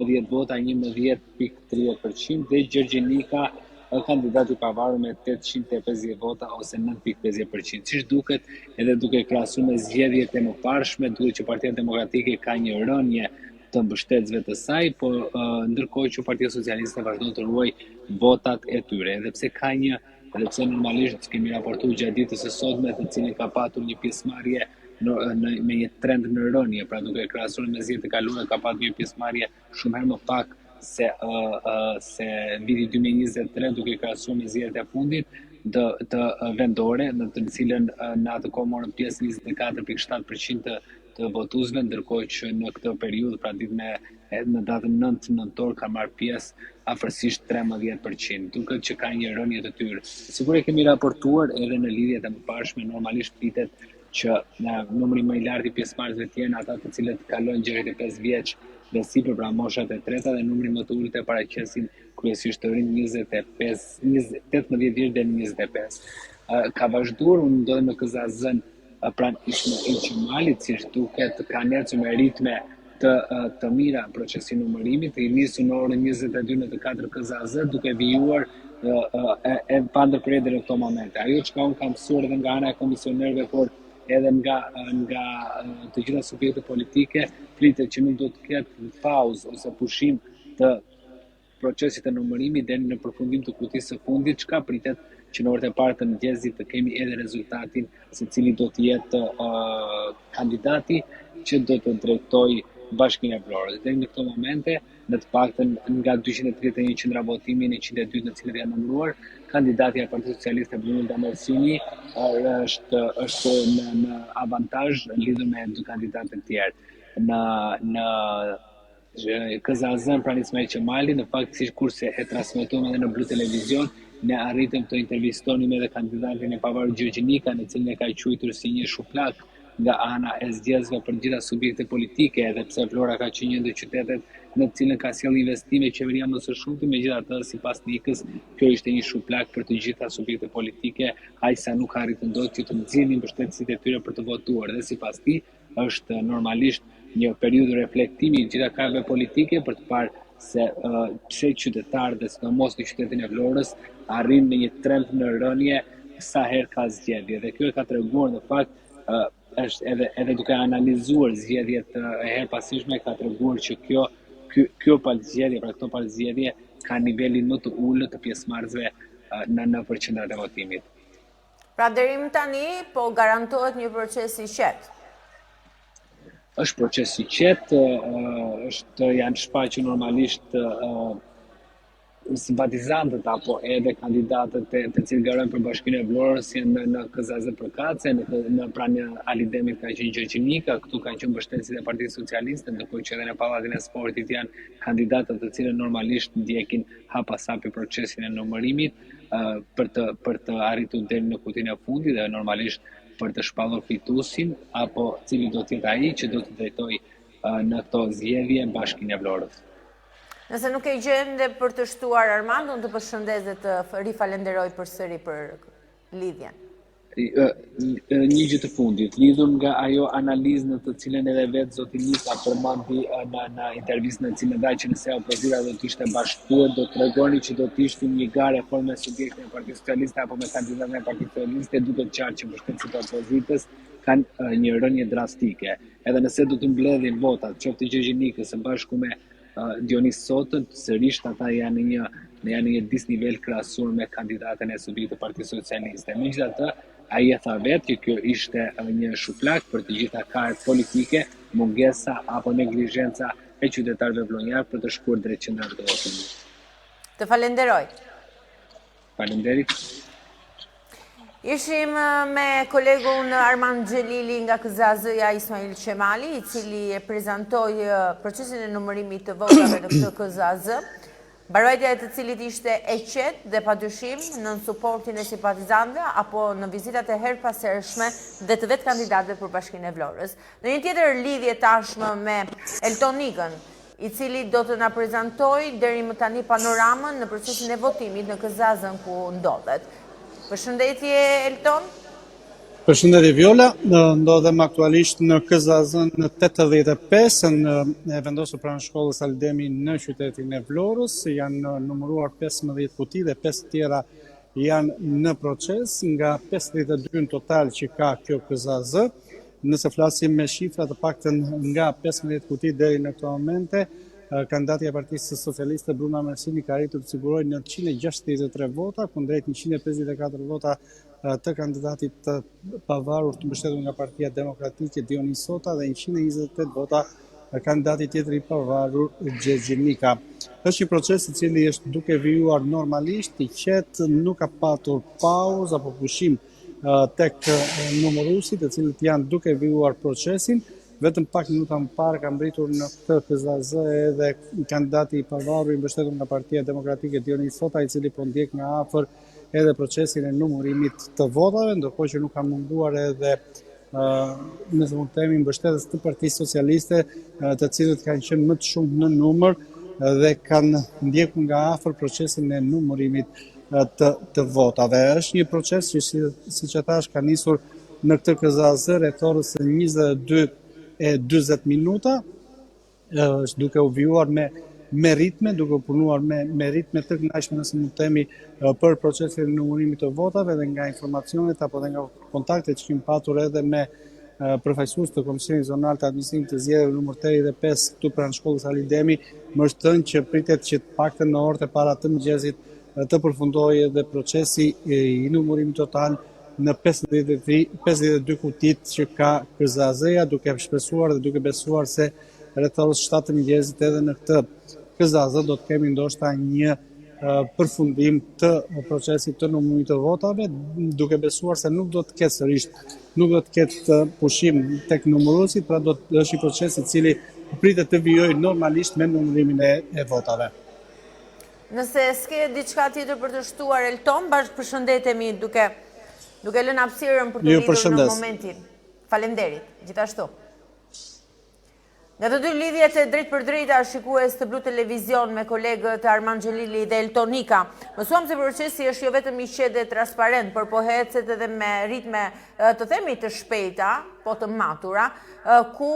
10 vota 11.30% dhe Gjergjenika kandidati i pavarur me 850 vota ose 9.50%. Siç duket, edhe duke krahasuar me zgjedhjet e mëparshme, duket që Partia Demokratike ka një rënje të mbështetësve të saj, po ndërkohë që Partia Socialiste vazhdon të ruajë votat e tyre. Edhe pse normalisht kemi raportuar gjatë ditës së sotme, të cilin ka patur një pjesëmarrje me një trend në rënje, pra duke krahasuar me zgjedhjet e kaluara ka patur një pjesëmarrje shumë herë më pak se viti 2023, duke krahasuar me zgjedhjet e fundit të vendore, në të cilën në atë kohë morën pjesë 24.7% të votuesve, ndërkohë që në këtë periudhë, pra në datën 9 nëntor, ka marrë pjesë afërsisht 13%, duket që ka një rënje të tyre. Sigur e kemi raportuar edhe në lidhjet e mëparshme, normalisht pritet që numri më i lartë i pjesëmarrësve të jenë ata të cilët kalojnë 65 vjeç dhe sipër, pra moshat e treta, dhe numri më të ulët e paraqesin kryesisht të rinj 18 vjeç deri në 25. Ka vazhduar, unë ndodhem në KZAZ-n pranë Ismail Qemalit, si duket ka ecur me ritme të mira procesi numërimit, i nisur në orën 22:04 KZAZ, duke vijuar e pa ndërprerje deri në këto momente. Ajo çka unë kam mësuar edhe nga ana e komisionerëve, por edhe nga të gjitha subjektet politike, pritet që nuk do të ketë pauzë ose pushim të procesit të numërimit deri në përfundim të kutisë së fundit, çka pritet që në orët e parë të mëngjesit të kemi edhe rezultatin se cili do të jetë kandidati që do të drejtojë Bashkinë e Vlorës. Deri në këto momente, në të paktën nga 231 qendra votimi, 102 në cilët janë numëruar, kandidati i Partisë Socialiste Brunilda Morsini është në avantazh lidhur me dy kandidatë të tjerë. Në KZAZ-n pranë Ismail Qemalit, në fakt sikurse e transmetuam edhe në Blu Televizion, ne arritëm të intervistonim edhe kandidatin e pavarur Gjergjenika, në cilin e ka quajtur si një shuplak nga ana e zgjedhësve për gjitha subjektet politike, edhe pse Vlora ka qenë një ndër qytetet në të cilën ka sjellë investime qeveria më së shumti, megjithatë sipas Nikës, kjo ishte një shuplak për të gjitha subjektet politike, aq sa nuk arritën dot që të nxjerrin mbështetësit e tyre për të votuar. Dhe sipas tij, është normalisht një periudhë reflektimi i gjitha krahëve politike për të parë se pse qytetarët dhe sidomos në qytetin e Vlorës arrin në një trend në rënje sa herë ka zgjedhje. Dhe kjo e ka treguar në fakt është edhe duke analizuar zgjedhjet e herpasishme, ka treguar që kjo palëzgjedhje, pra këto palëzgjedhje ka nivelin më të ulët të pjesëmarrësve në përqendrat e votimit. Pra deri më tani po garantohet një proces i qetë. Është proces i qetë, janë shfaqur normalisht simpatizantët apo edhe kandidatët të cilët garojnë për Bashkinë e Vlorës janë në KZAZ përkatëse, në pranë Alidemit ka qenë Gjergjenika, këtu kanë qenë mbështetësit e Partisë Socialiste, ndërkohë që edhe në Pallatin e Sportit janë kandidatët të cilët normalisht ndjekin hapasapi procesin e numërimit për të arritur deri në kutinë e fundit dhe normalisht për të shpallur fituesin apo cili do të jetë ai që do të drejtojë në këto zgjedhje Bashkinë e Vlorës. Nëse nuk e gjende për të shtuar Armand, unë të përshëndes dhe të rifalenderoj përsëri për lidhjen. Një gjë të fundit, lidhur nga ajo analizë në të cilën edhe vetë zoti Nika përmendi në intervistën në cilën dha që nëse opozita do të ishte bashkuar, do të tregoni që do të ishte një garë me subjektin e Partisë Socialiste apo me kandidatën e Partisë Socialiste, duket qartë që mbështetësit e opozitës kanë një rënje drastike. Edhe nëse do të mbledhin votat, qoftë Gjergjenikës së bashku me Dionis Sotën, sërish ata janë një disnivel krahasuar me kandidatën e subjektit të Partisë Socialiste. Megjithatë, ai e tha vetë që kjo ishte një shuplak për të gjitha karët politike, mungesa apo neglizhenca e qytetarëve vlonjarë për të shkuar drejt qendrave të votimit. Të falenderoj. Falenderit. Ishim me kolegun Armand Xhelili nga KZAZ-ja Ismail Qemali, i cili e prezantoi procesin e numërimit të votave në këtë KZAZ, mbarojtja e të cilit ishte e qetë dhe padyshim në suportin e simpatizantëve apo në vizitat e herpashershme dhe të vetë kandidatëve për Bashkinë e Vlorës. Në një tjetër lidhje tashmë me Elton Nikën, i cili do të na prezantojë deri më tani panoramën në procesin e votimit në KZAZ-n ku ndodhet. Përshëndetje Elton. Përshëndetje Viola, ndodhem aktualisht në KZAZ-n në 85, e vendosur pranë shkollës Aldemi në qytetin e Vlorës. Janë numëruar 15 kuti dhe 5 tjera janë në proces nga 52 në total që ka kjo KZAZ. Nëse flasim me shifra të paktën nga 15 kuti deri në këto momente, kandidati i Partisë Socialiste Bruna Mersini ka arritur të sigurojë 963 vota kundrejt 154 vota të kandidatit të pavarur të mbështetur nga Partia Demokratike Dionis Sota dhe 128 vota kandidati tjetër i pavarur Gjergj Nika. Është një proces i cili është duke vijuar normalisht, i qetë, nuk ka patur pauzë apo pushim tek numëruesit, të cilët janë duke vijuar procesin. Vetëm pak minuta më parë ka mbritur në këtë KZAZ edhe kandidati i pavarur i mbështetur nga Partia Demokratike Dionis Sota, i cili po ndjek nga afër edhe procesin e numërimit të votave, ndërkohë që nuk ka munduar edhe nëse mund të themi mbështetës të Partisë Socialiste, të cilët kanë qenë më të shumë në numër dhe kanë ndjekur nga afër procesin e numërimit të votave. Është një proces që siç e thash ka nisur në këtë KZAZ rreth orës 22:40 minuta, është duke u vijuar me ritme, duke u punuar me ritme të këndshme, nëse mund të themi, për procesin e numërimit të votave, dhe nga informacionet apo dhe nga kontaktet që kemi patur edhe me përfaqësues të Komisionit Zonal të Administrimit të Zgjedhjeve numër 85 këtu pranë shkollës Alidemi, më është thënë që pritet që të paktën në orët e para të mëngjesit të përfundojë edhe procesi i numërimit total në 52 kutit që ka KZAZ-ja, duke shpresuar dhe duke besuar se rreth orës 7 të mëngjesit edhe në këtë KZAZ do të kemi ndoshta një përfundim të procesit të numërimit të votave, duke besuar se nuk do të ketë sërish, nuk do të ketë pushim tek numëruesit, pra do të është një proces i cili pritet të vijojë normalisht me numërimin e votave. Nëse s'ke diçka tjetër për të shtuar, Elton, bashkëpërshëndetemi duke lënë hapësirën për të lidhur në momentin. Faleminderit, gjithashtu. Nga të dy lidhjet e drejt për drejta, shikues të Blu Televizion me kolegët Armand Xhelili dhe Elton Nika, mësuam se procesi është jo vetëm i qetë dhe transparent, por po hecet edhe me ritme të themi të shpejta, po të matura, ku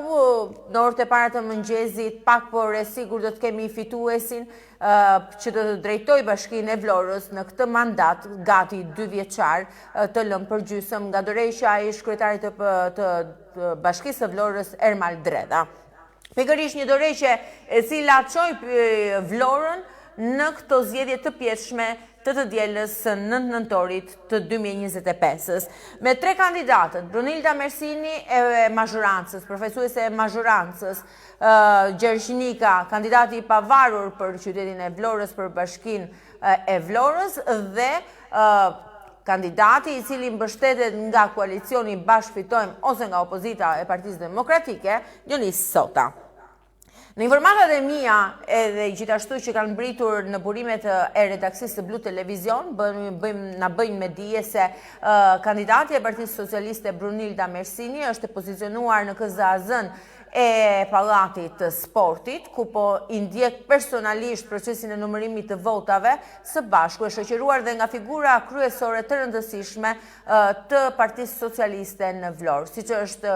në orët e para të mëngjesit pak por e sigur do të kemi fituesin që do të drejtoj Bashkinë e Vlorës në këtë mandat gati 2 vjeçar të lëmë për gjysmë nga dorëshja e ish-kryetarit të Bashkisë së Vlorës Ermal Dreda. Pikërisht një dorëshje e cila çoi Vlorën në këto zgjedhje të pjetshme të dielës së 9 nëntorit të 2025-s. Me 3 kandidatët, Brunilda Mersini e mazhorancës, profesuese e mazhorancës, Gjergj Nika, kandidati i pavarur për qytetin e Vlorës, për Bashkinë e Vlorës, dhe kandidati i cili mbështetet nga koalicioni Bashkë Fitojmë ose nga opozita e Partisë Demokratike, Dionis Sota. Në informatat e mia edhe gjithashtu që kanë mbritur në burimet e redaksisë të Blu Televizion, na bëjnë me dije se kandidati e Partisë Socialiste Brunilda Mersini është pozicionuar në KZAZ-n e Pallatit të Sportit, ku po i ndjek personalisht procesin e numërimit të votave, së bashku e shoqëruar dhe nga figura kryesore të rëndësishme të Partisë Socialiste në Vlorë, siç është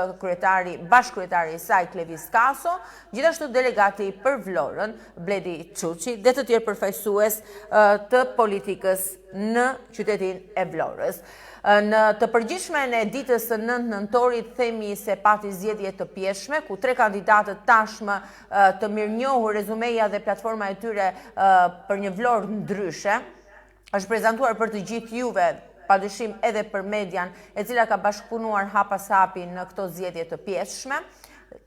bashkëkryetari i saj Klevis Kaso, gjithashtu delegati për Vlorën Bledi Çuçi dhe të tjerë përfaqësues të politikës në qytetin e Vlorës. Në të përgjithshmen e ditës së 9 nëntorit themi se pati zgjedhje të pjeshme, ku 3 kandidatët tashmë të mirënjohur, rezumeja dhe platforma e tyre për një Vlorë ndryshe, është prezantuar për të gjithë juve, padyshim edhe për median, e cila ka bashkëpunuar hap pas hapi në këto zgjedhje të pjeshme.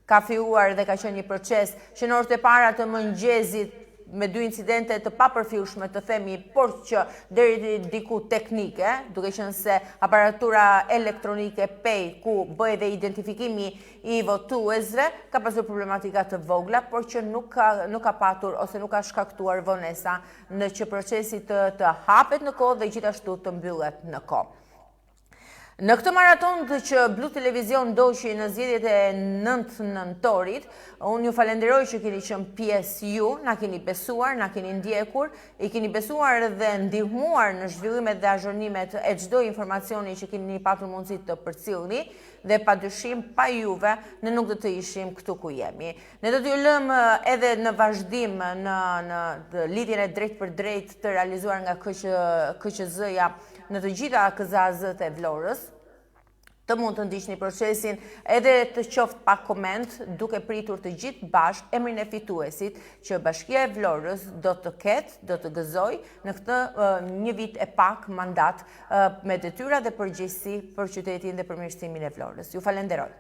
Ka filluar dhe ka qenë një proces që në orët e para të mëngjesit me 2 incidente të papërfillshme të themi, por që deri diku teknike, duke qenë se aparatura elektronike PEI, ku bëhet dhe identifikimi i votuesve, ka pasur problematika të vogla, por që nuk ka patur ose nuk ka shkaktuar vonesa në që procesi të hapet në kohë dhe gjithashtu të mbyllet në kohë. Në këtë maraton të që Blu Televizion ndoqi në zgjedhjet e 9 nëntorit, unë ju falenderoj që keni qenë pjesë ju, na keni besuar, na keni ndjekur, i keni besuar dhe ndihmuar në zhvillimet dhe azhurnimet e çdo informacioni që keni patur mundësi të përcjellni, dhe padyshim pa juve ne nuk do të ishim këtu ku jemi. Ne do t'ju lëmë edhe në vazhdim në lidhjen e drejt për drejt të realizuar nga KQZ-ja në të gjitha KZ-at e Vlorës, të mund të ndiqni procesin edhe të qoftë pa koment, duke pritur të gjithë bashkë emrin e fituesit që Bashkia e Vlorës do të ketë, do të gëzoj në këtë një vit e pak mandat me detyra dhe përgjegjësi për qytetin dhe përmirësimin e Vlorës. Ju falenderoj.